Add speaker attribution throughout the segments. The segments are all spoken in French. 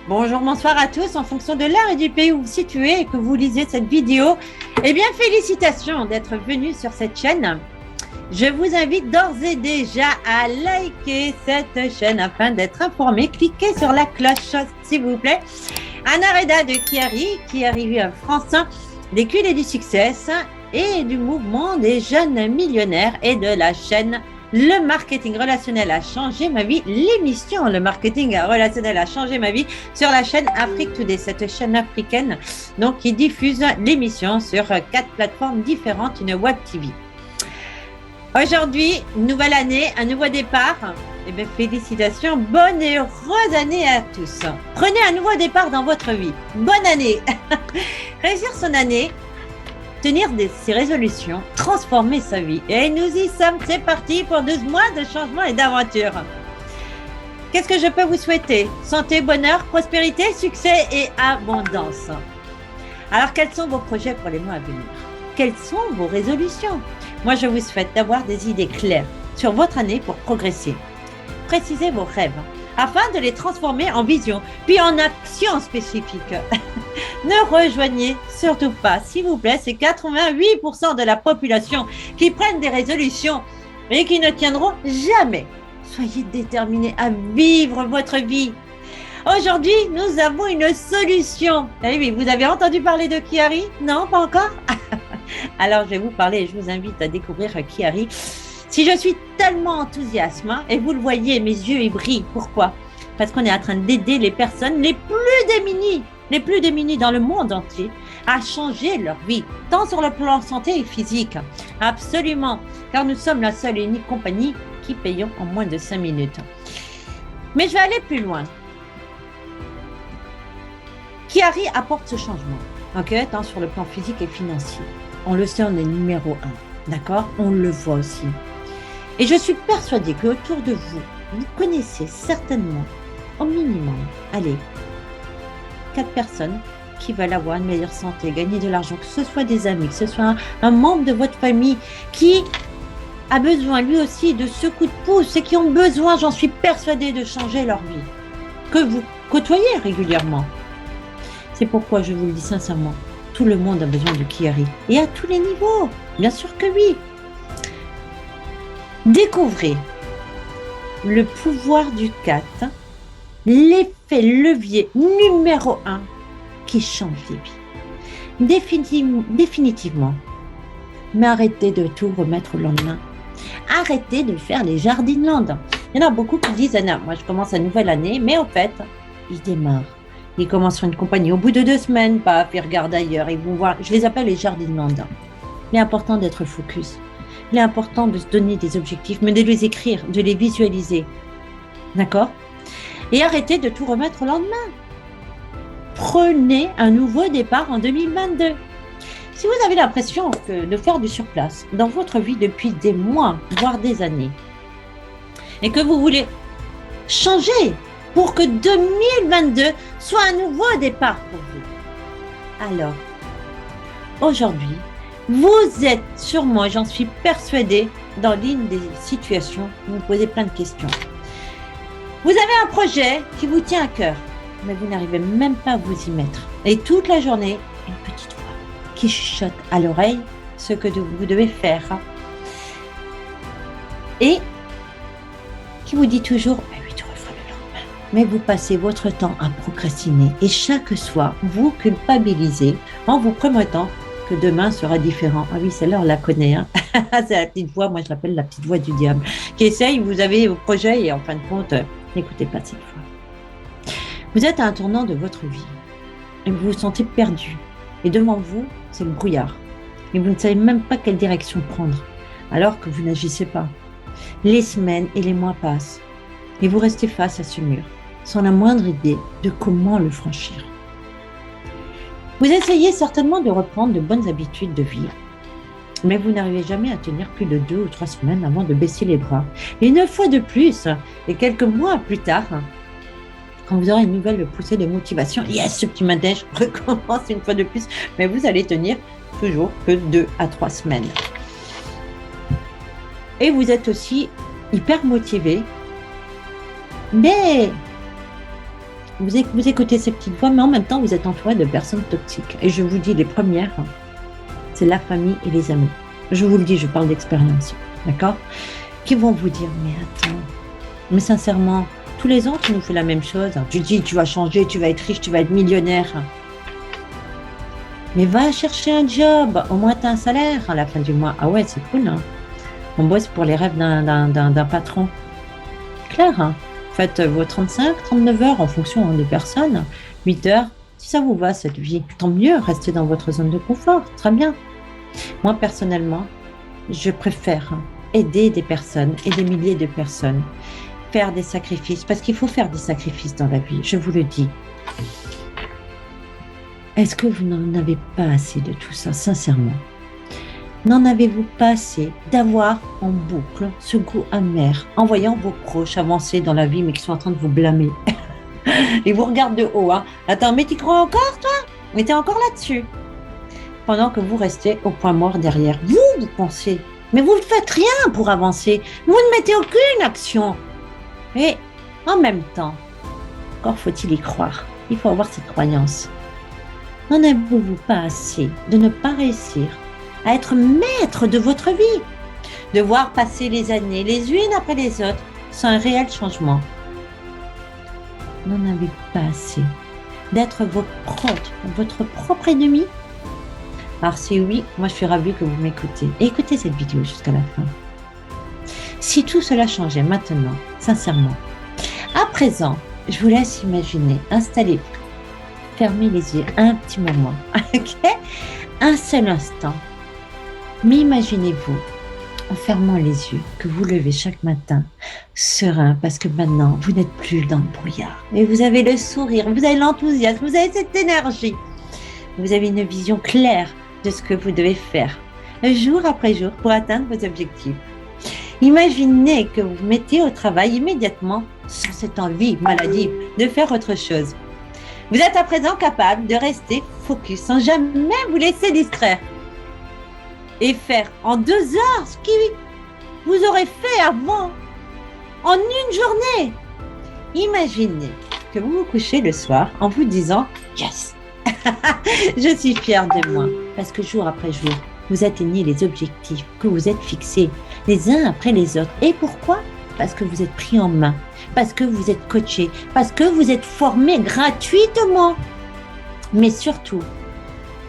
Speaker 1: Bonjour, bonsoir à tous, en fonction de l'heure et du pays où vous vous situez et que vous lisez cette vidéo. Eh bien, félicitations d'être venus sur cette chaîne. Je vous invite d'ores et déjà à liker cette chaîne afin d'être informé. Cliquez sur la cloche, s'il vous plaît. Anna Reda de Chiari France, des culés du succès et du mouvement des jeunes millionnaires et de la chaîne Le marketing relationnel a changé ma vie, l'émission Le marketing relationnel a changé ma vie sur la chaîne Afrique Today, cette chaîne africaine donc, qui diffuse l'émission sur 4 plateformes différentes, une web TV. Aujourd'hui, nouvelle année, un nouveau départ. Eh bien, félicitations, bonne et heureuse année à tous. Prenez un nouveau départ dans votre vie. Bonne année. Réussir son année, tenir ses résolutions, transformer sa vie. Et nous y sommes, c'est parti pour 12 mois de changement et d'aventure. Qu'est-ce que je peux vous souhaiter? Santé, bonheur, prospérité, succès et abondance. Alors, quels sont vos projets pour les mois à venir? Quelles sont vos résolutions? Moi, je vous souhaite d'avoir des idées claires sur votre année pour progresser. Précisez vos rêves afin de les transformer en vision, puis en action spécifique. Ne rejoignez surtout pas, s'il vous plaît, ces 88% de la population qui prennent des résolutions et qui ne tiendront jamais. Soyez déterminés à vivre votre vie. Aujourd'hui, nous avons une solution. Eh oui, vous avez entendu parler de Chiari? Non, pas encore? Alors, je vais vous parler et je vous invite à découvrir Chiari. Si je suis tellement enthousiaste, et vous le voyez, mes yeux ils brillent. Pourquoi? Parce qu'on est en train d'aider les personnes les plus démunies dans le monde entier à changer leur vie, tant sur le plan santé et physique. Absolument, car nous sommes la seule et unique compagnie qui payons en moins de 5 minutes. Mais je vais aller plus loin. Chiari apporte ce changement, tant sur le plan physique et financier. On le sait, on est numéro 1, d'accord? On le voit aussi. Et je suis persuadée qu'autour de vous, vous connaissez certainement, au minimum, 4 personnes qui veulent avoir une meilleure santé, gagner de l'argent, que ce soit des amis, que ce soit un membre de votre famille qui a besoin lui aussi de ce coup de pouce et qui ont besoin, j'en suis persuadée, de changer leur vie, que vous côtoyez régulièrement. C'est pourquoi je vous le dis sincèrement, tout le monde a besoin de Chiari et à tous les niveaux, bien sûr que oui. Découvrez le pouvoir du 4, l'effet levier numéro 1 qui change les vies. Définitivement. Mais arrêtez de tout remettre au lendemain. Arrêtez de faire les jardinlandes. Il y en a beaucoup qui disent, Anna, moi je commence une nouvelle année, mais au fait, ils démarrent. Ils commencent sur une compagnie. Au bout de 2 semaines, paf, ils regardent ailleurs. Ils vont voir. Je les appelle les jardinlandes. Il est important d'être focus. Il est important de se donner des objectifs, mais de les écrire, de les visualiser. D'accord? Et arrêtez de tout remettre au lendemain. Prenez un nouveau départ en 2022. Si vous avez l'impression de faire du surplace dans votre vie depuis des mois, voire des années, et que vous voulez changer pour que 2022 soit un nouveau départ pour vous, alors, aujourd'hui, vous êtes sûrement, j'en suis persuadée, dans l'une des situations où vous posez plein de questions. Vous avez un projet qui vous tient à cœur, mais vous n'arrivez même pas à vous y mettre. Et toute la journée, une petite voix qui chuchote à l'oreille ce que vous devez faire. Et qui vous dit toujours, oui, tu referas le lendemain. Mais vous passez votre temps à procrastiner. Et chaque soir, vous culpabilisez en vous promettant que demain sera différent. Ah oui, celle-là, on la connaît. C'est la petite voix, moi je l'appelle la petite voix du diable, qui essaye, vous avez vos projets et en fin de compte, n'écoutez pas cette voix. Vous êtes à un tournant de votre vie et vous vous sentez perdu. Et devant vous, c'est le brouillard. Et vous ne savez même pas quelle direction prendre, alors que vous n'agissez pas. Les semaines et les mois passent et vous restez face à ce mur, sans la moindre idée de comment le franchir. Vous essayez certainement de reprendre de bonnes habitudes de vie, mais vous n'arrivez jamais à tenir plus de 2 ou 3 semaines avant de baisser les bras. Et une fois de plus, et quelques mois plus tard, quand vous aurez une nouvelle poussée de motivation, yes, ce petit manège recommence une fois de plus, mais vous allez tenir toujours que 2 à 3 semaines. Et vous êtes aussi hyper motivé, mais vous écoutez ces petites voix, mais en même temps, vous êtes entouré de personnes toxiques. Et je vous dis, les premières, c'est la famille et les amis. Je vous le dis, je parle d'expérience, d'accord? Qui vont vous dire, mais attends, mais sincèrement, tous les ans, tu nous fais la même chose. Tu dis, tu vas changer, tu vas être riche, tu vas être millionnaire. Mais va chercher un job, au moins tu as un salaire à la fin du mois. Ah ouais, c'est cool, hein? On bosse pour les rêves d'un patron. Clair, hein? Faites vos 35, 39 heures en fonction des personnes, 8 heures. Si ça vous va, cette vie, tant mieux, restez dans votre zone de confort, très bien. Moi, personnellement, je préfère aider des personnes et des milliers de personnes, faire des sacrifices, parce qu'il faut faire des sacrifices dans la vie, je vous le dis. Est-ce que vous n'en avez pas assez de tout ça, sincèrement? N'en avez-vous pas assez d'avoir en boucle ce goût amer en voyant vos proches avancer dans la vie mais qui sont en train de vous blâmer? Ils vous regardent de haut, hein. Attends, mais tu crois encore, toi? Mais t'es encore là-dessus. Pendant que vous restez au point mort derrière. Vous pensez, mais vous ne faites rien pour avancer. Vous ne mettez aucune action. Et en même temps, encore faut-il y croire. Il faut avoir cette croyance. N'en avez-vous pas assez de ne pas réussir à être maître de votre vie, de voir passer les années les unes après les autres sans un réel changement? N'en avez-vous pas assez d'être votre propre ennemi? Alors si oui, moi je suis ravie que vous m'écoutez. Et écoutez cette vidéo jusqu'à la fin. Si tout cela changeait maintenant, sincèrement, à présent, je vous laisse imaginer, installer, fermer les yeux un petit moment, ok? Un seul instant. Mais imaginez-vous, en fermant les yeux, que vous levez chaque matin, serein, parce que maintenant, vous n'êtes plus dans le brouillard. Et vous avez le sourire, vous avez l'enthousiasme, vous avez cette énergie. Vous avez une vision claire de ce que vous devez faire, jour après jour, pour atteindre vos objectifs. Imaginez que vous mettez au travail immédiatement, sans cette envie maladive, de faire autre chose. Vous êtes à présent capable de rester focus, sans jamais vous laisser distraire. Et faire en 2 heures ce qui vous aurez fait avant, en une journée. Imaginez que vous vous couchez le soir en vous disant « Yes, je suis fière de moi » parce que jour après jour, vous atteignez les objectifs que vous êtes fixés les uns après les autres. Et pourquoi? Parce que vous êtes pris en main, parce que vous êtes coaché, parce que vous êtes formé gratuitement. Mais surtout,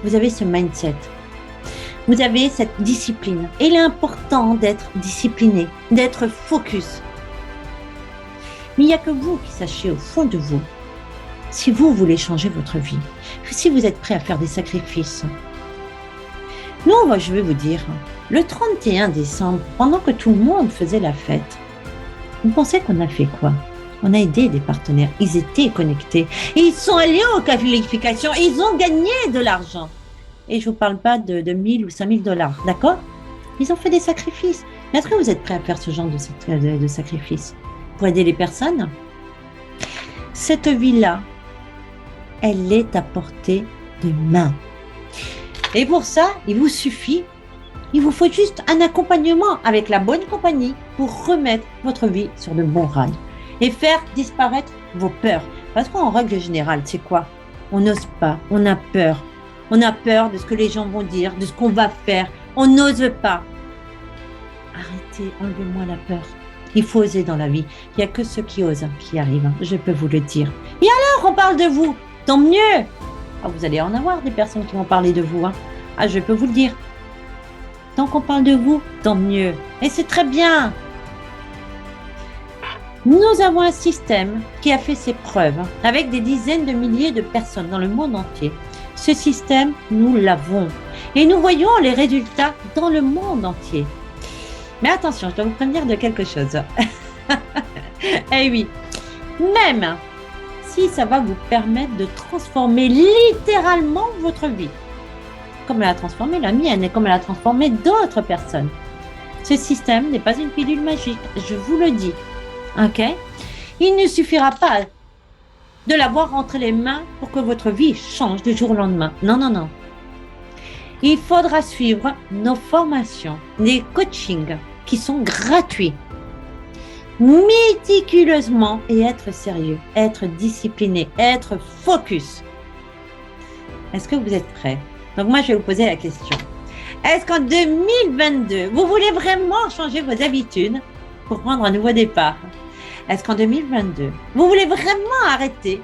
Speaker 1: vous avez ce mindset. Vous avez cette discipline. Et il est important d'être discipliné, d'être focus. Mais il n'y a que vous qui sachiez au fond de vous si vous voulez changer votre vie, si vous êtes prêt à faire des sacrifices. Nous, je vais vous dire, le 31 décembre, pendant que tout le monde faisait la fête, vous pensez qu'on a fait quoi? On a aidé des partenaires, ils étaient connectés, ils sont allés aux qualifications, ils ont gagné de l'argent. Et je ne vous parle pas de 1000 ou 5000 dollars, d'accord? Ils ont fait des sacrifices. Mais est-ce que vous êtes prêts à faire ce genre de sacrifices pour aider les personnes? Cette vie-là, elle est à portée de main. Et pour ça, il vous faut juste un accompagnement avec la bonne compagnie pour remettre votre vie sur de bons rails et faire disparaître vos peurs. Parce qu'en règle générale, c'est quoi? On n'ose pas, on a peur. On a peur de ce que les gens vont dire, de ce qu'on va faire. On n'ose pas. Arrêtez, enlevez-moi la peur. Il faut oser dans la vie. Il n'y a que ceux qui osent qui arrivent, je peux vous le dire. Et alors, on parle de vous, tant mieux. Ah, vous allez en avoir des personnes qui vont parler de vous. Ah, je peux vous le dire. Tant qu'on parle de vous, tant mieux. Et c'est très bien. Nous avons un système qui a fait ses preuves avec des dizaines de milliers de personnes dans le monde entier. Ce système, nous l'avons. Et nous voyons les résultats dans le monde entier. Mais attention, je dois vous prévenir de quelque chose. Eh oui, même si ça va vous permettre de transformer littéralement votre vie, comme elle a transformé la mienne et comme elle a transformé d'autres personnes. Ce système n'est pas une pilule magique, je vous le dis. Ok? Il ne suffira pas de l'avoir entre les mains pour que votre vie change du jour au lendemain. Non, non, non. Il faudra suivre nos formations, des coachings qui sont gratuits. méticuleusement et être sérieux, être discipliné, être focus. Est-ce que vous êtes prêts? Donc moi, je vais vous poser la question. Est-ce qu'en 2022, vous voulez vraiment changer vos habitudes pour prendre un nouveau départ? Est-ce qu'en 2022, vous voulez vraiment arrêter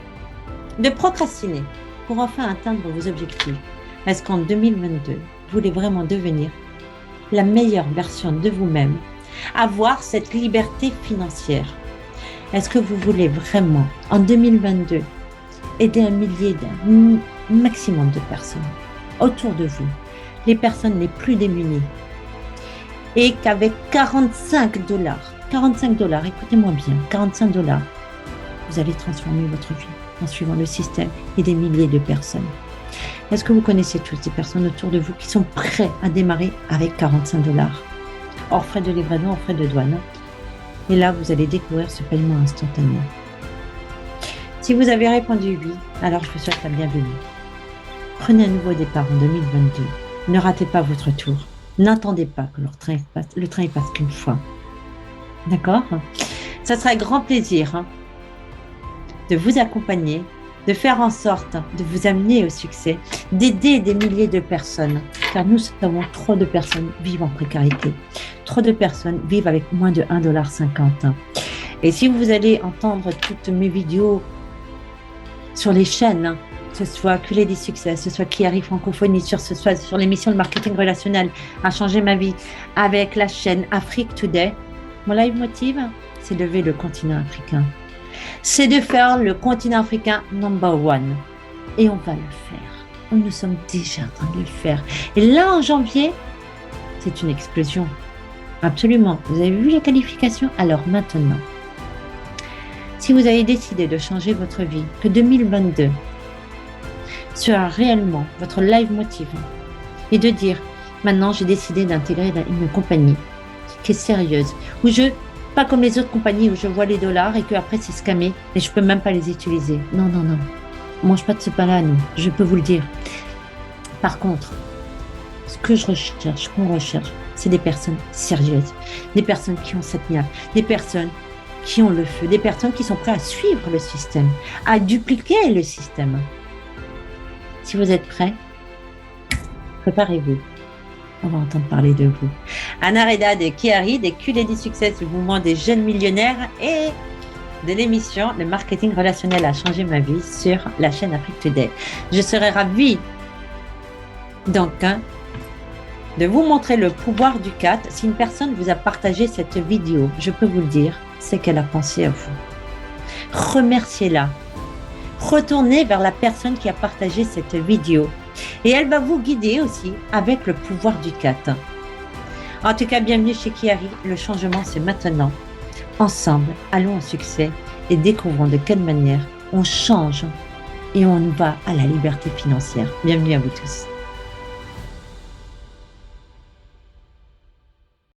Speaker 1: de procrastiner pour enfin atteindre vos objectifs? Est-ce qu'en 2022, vous voulez vraiment devenir la meilleure version de vous-même, avoir cette liberté financière? Est-ce que vous voulez vraiment, en 2022, aider un millier d'un maximum de personnes autour de vous, les personnes les plus démunies, et qu'avec 45 $, écoutez-moi bien, 45 $, vous allez transformer votre vie en suivant le système et des milliers de personnes? Est-ce que vous connaissez toutes ces personnes autour de vous qui sont prêts à démarrer avec 45 $, hors frais de livraison, hors frais de douane? Et là, vous allez découvrir ce paiement instantané. Si vous avez répondu oui, alors je vous souhaite la bienvenue. Prenez un nouveau départ en 2022. Ne ratez pas votre tour. N'attendez pas que le train passe qu'une fois. D'accord? Ça sera un grand plaisir de vous accompagner, de faire en sorte de vous amener au succès, d'aider des milliers de personnes, car nous savons trop de personnes vivent en précarité. Trop de personnes vivent avec moins de 1,50 $. Et si vous allez entendre toutes mes vidéos sur les chaînes, que ce soit Culé du succès, ce soit Kiari Francophonie, ce soit sur l'émission Le Marketing Relationnel a changé ma vie, avec la chaîne Afrique Today, mon live motive, c'est de lever le continent africain. C'est de faire le continent africain number one. Et on va le faire. Nous sommes déjà en train de le faire. Et là, en janvier, c'est une explosion. Absolument. Vous avez vu la qualification? Alors maintenant, si vous avez décidé de changer votre vie, que 2022 sera réellement votre live motive, et de dire, maintenant j'ai décidé d'intégrer une compagnie qui est sérieuse, où pas comme les autres compagnies où je vois les dollars et qu'après c'est scammé et je peux même pas les utiliser. Non, non, non. On mange pas de ce pain-là, nous. Je peux vous le dire. Par contre, ce que qu'on recherche, c'est des personnes sérieuses, des personnes qui ont cette niaque, des personnes qui ont le feu, des personnes qui sont prêtes à suivre le système, à dupliquer le système. Si vous êtes prêts, préparez-vous. On va entendre parler de vous. Anna Reda de Kiari, des Culés du succès, le mouvement des jeunes millionnaires, et de l'émission Le Marketing Relationnel a changé ma vie sur la chaîne Afrique Today. Je serai ravie donc de vous montrer le pouvoir du 4. Si une personne vous a partagé cette vidéo, je peux vous le dire, c'est qu'elle a pensé à vous. Remerciez-la. Retournez vers la personne qui a partagé cette vidéo. Et elle va vous guider aussi avec le pouvoir du 4. En tout cas, bienvenue chez Kiari. Le changement, c'est maintenant. Ensemble, allons au succès et découvrons de quelle manière on change et on va à la liberté financière. Bienvenue à vous tous.